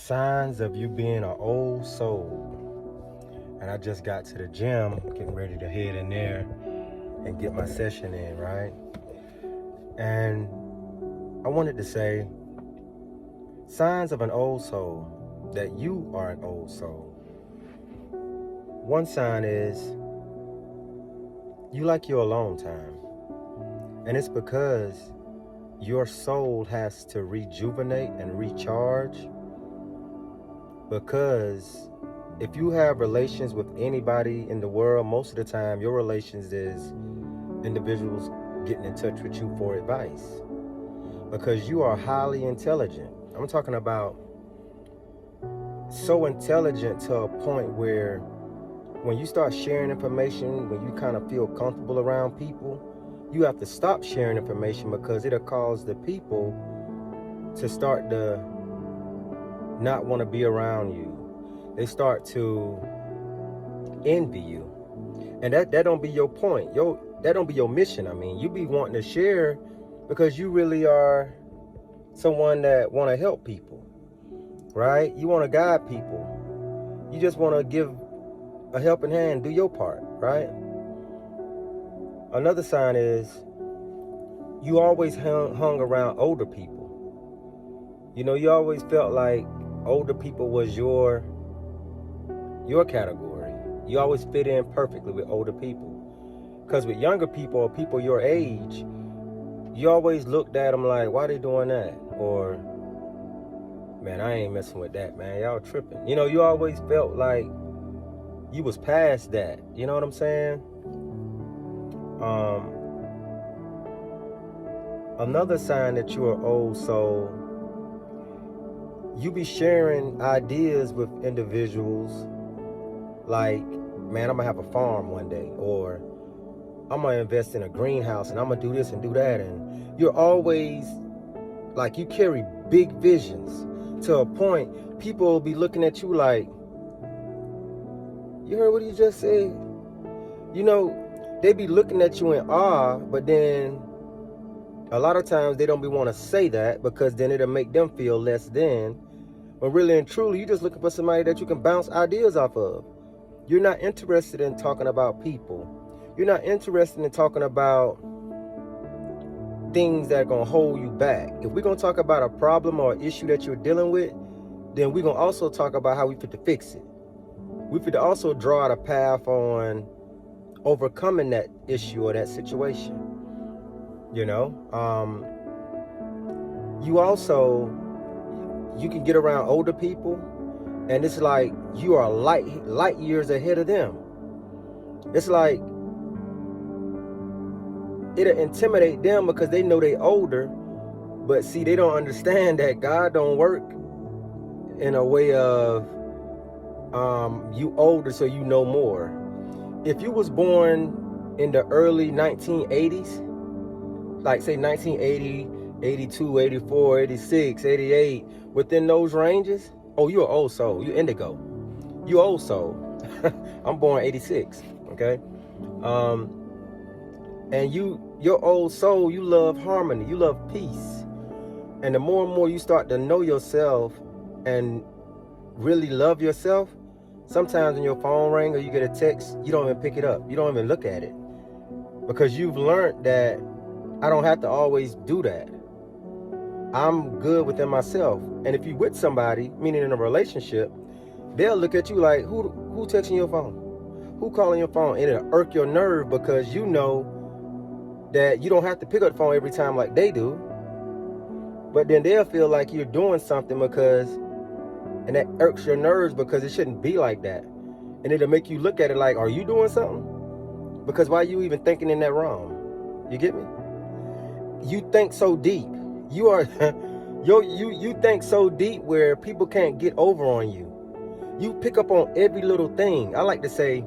Signs of you being an old soul. And I just got to the gym, getting ready to head in there and get my session in, right? And I wanted to say, signs of an old soul, that you are an old soul. One sign is you like your alone time. And it's because your soul has to rejuvenate and recharge. Because if you have relations with anybody in the world, most of the time your relations is individuals getting in touch with you for advice. Because you are highly intelligent. I'm talking about so intelligent to a point where when you start sharing information, when you kind of feel comfortable around people, you have to stop sharing information because it'll cause the people to start to not want to be around you. They start to envy you. And that don't be your point. That don't be your mission. I mean, you be wanting to share because you really are someone that want to help people, right? You want to guide people. You just want to give a helping hand, do your part, right? Another sign is you always hung around older people. You know, you always felt like older people was your category. You always fit in perfectly with older people. Because with younger people or people your age, you always looked at them like, why they doing that? Or, man, I ain't messing with that, man. Y'all tripping. You know, you always felt like you was past that. You know what I'm saying? Another sign that you're an old soul, you be sharing ideas with individuals like, man, I'm gonna have a farm one day, or I'm gonna invest in a greenhouse and I'm gonna do this and do that. And you're always like, you carry big visions to a point people will be looking at you like, you heard what he just said? You know, they be looking at you in awe, but then a lot of times they don't be want to say that because then it'll make them feel less than. But really and truly, you're just looking for somebody that you can bounce ideas off of. You're not interested in talking about people. You're not interested in talking about things that are going to hold you back. If we're going to talk about a problem or issue that you're dealing with, then we're going to also talk about how we fit to fix it. We fit to also draw out a path on overcoming that issue or that situation. You know, you can get around older people and it's like you are light years ahead of them. It's like it'll intimidate them because they know they older, but see, they don't understand that God don't work in a way of you older so you know more. If you was born in the early 1980s, like say 1980, 82, 84, 86, 88, within those ranges, oh, you're an old soul. You indigo. You old soul. I'm born 86, okay? And your old soul, you love harmony. You love peace. And the more and more you start to know yourself and really love yourself, sometimes when your phone rings or you get a text, you don't even pick it up. You don't even look at it. Because you've learned that I don't have to always do that. I'm good within myself. And if you're with somebody, meaning in a relationship, they'll look at you like, who texting your phone? Who calling your phone? And it'll irk your nerve because you know that you don't have to pick up the phone every time like they do. But then they'll feel like you're doing something and that irks your nerves because it shouldn't be like that. And it'll make you look at it like, are you doing something? Because why are you even thinking in that wrong? You get me? You think so deep. You are, you think so deep where people can't get over on you. You pick up on every little thing. I like to say,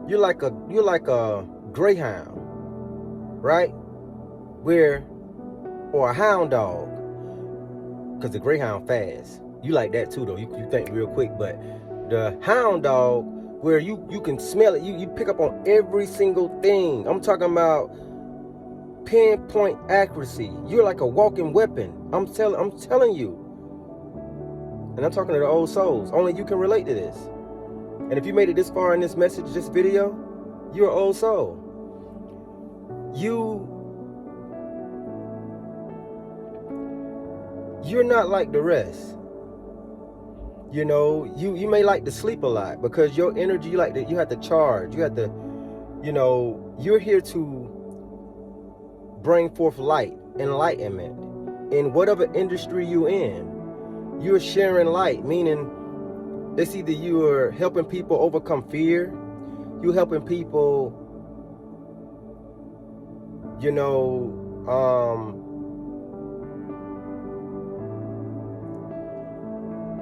you're like a greyhound, right? Or a hound dog, because the greyhound fast. You like that too, though. You think real quick, but the hound dog, where you can smell it. You pick up on every single thing. I'm talking about pinpoint accuracy. You're like a walking weapon. I'm telling you. And I'm talking to the old souls. Only you can relate to this. And if you made it this far in this message, this video, you're an old soul. You're not like the rest. You know, you may like to sleep a lot because your energy, you have to charge. You have to, you know, you're here to bring forth light, enlightenment in whatever industry you're in. You're sharing light, meaning it's either you are helping people overcome fear, you're helping people, you know,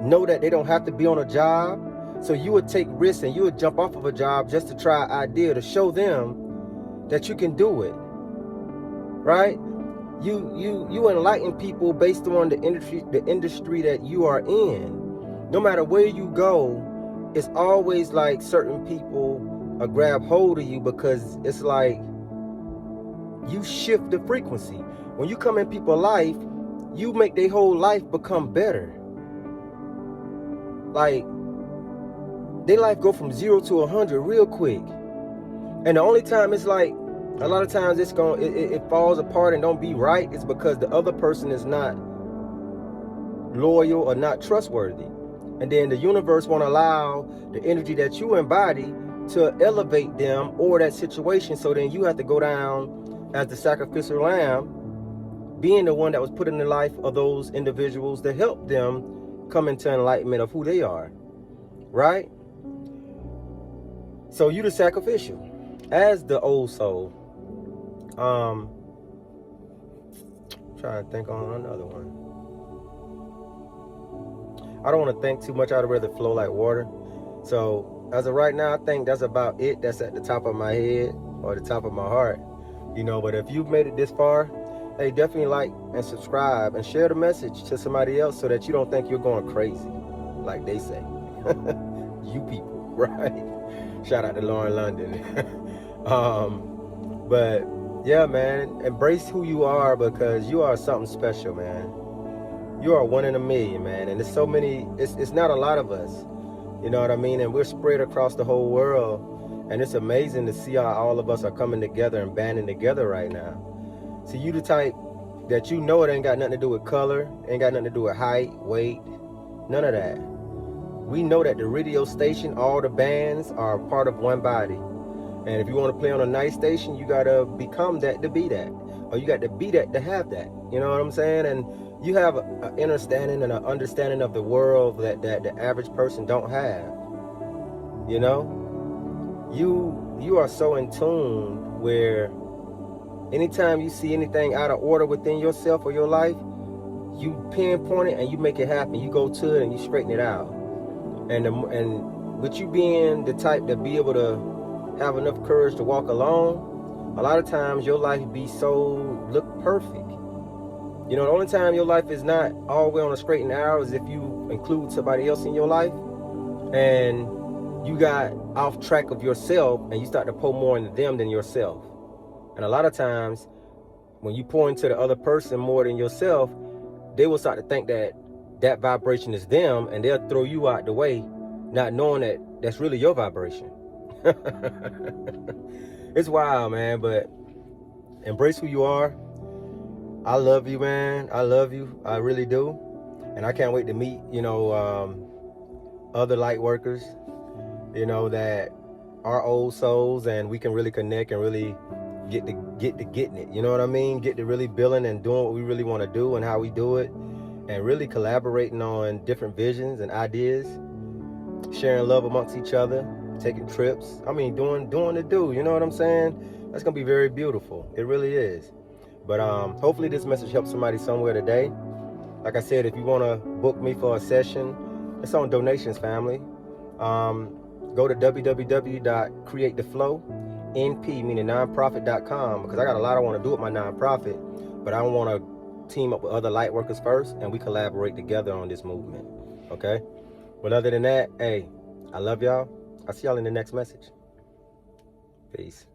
know that they don't have to be on a job. So you would take risks and you would jump off of a job just to try an idea to show them that you can do it, right? You enlighten people based on the industry that you are in. No matter where you go, it's always like certain people grab hold of you because it's like you shift the frequency. When you come in people's life, you make their whole life become better. Like, their life go from 0 to 100 real quick. And the only time it's like, a lot of times it falls apart and don't be right, is because the other person is not loyal or not trustworthy. And then the universe won't allow the energy that you embody to elevate them or that situation. So then you have to go down as the sacrificial lamb, being the one that was put in the life of those individuals to help them come into enlightenment of who they are, right? So you the sacrificial as the old soul. Trying to think on another one. I don't want to think too much. I'd rather flow like water. So as of right now, I think that's about it. That's at the top of my head or the top of my heart, you know. But if you've made it this far, hey, definitely like and subscribe and share the message to somebody else so that you don't think you're going crazy, like they say. You people, right? Shout out to Lauren London. But yeah, man, embrace who you are, because you are something special, man. You are one in a million, man. And there's so many, it's not a lot of us, you know what I mean? And we're spread across the whole world. And it's amazing to see how all of us are coming together and banding together right now. See, you the type that you know it ain't got nothing to do with color, ain't got nothing to do with height, weight, none of that. We know that the radio station, all the bands are part of one body. And if you want to play on a nice station, you got to become that to be that. Or you got to be that to have that. You know what I'm saying? And you have an understanding and an understanding of the world that the average person don't have. You know? You are so in tune where anytime you see anything out of order within yourself or your life, you pinpoint it and you make it happen. You go to it and you straighten it out. And with you being the type to be able to have enough courage to walk alone, a lot of times your life be look perfect. You know, the only time your life is not all the way on a straight and narrow is if you include somebody else in your life and you got off track of yourself and you start to pour more into them than yourself. And a lot of times when you pour into the other person more than yourself, they will start to think that vibration is them, and they'll throw you out the way, not knowing that that's really your vibration. It's wild, man, but embrace who you are. I love you, man. I love you. I really do. And I can't wait to meet, you know, other light workers, you know, that are old souls, and we can really connect and really get to getting it. You know what I mean? Get to really building and doing what we really want to do and how we do it, and really collaborating on different visions and ideas, sharing love amongst each other, taking trips. I mean, doing the do, you know what I'm saying? That's gonna be very beautiful. It really is. But hopefully this message helps somebody somewhere today. Like I said, if you want to book me for a session, it's on donations, family. Go to www.createtheflow.np, meaning nonprofit.com, because I got a lot I want to do with my nonprofit, but I want to team up with other light workers first, and we collaborate together on this movement. Okay? But other than that, hey, I love y'all. I'll see y'all in the next message. Peace.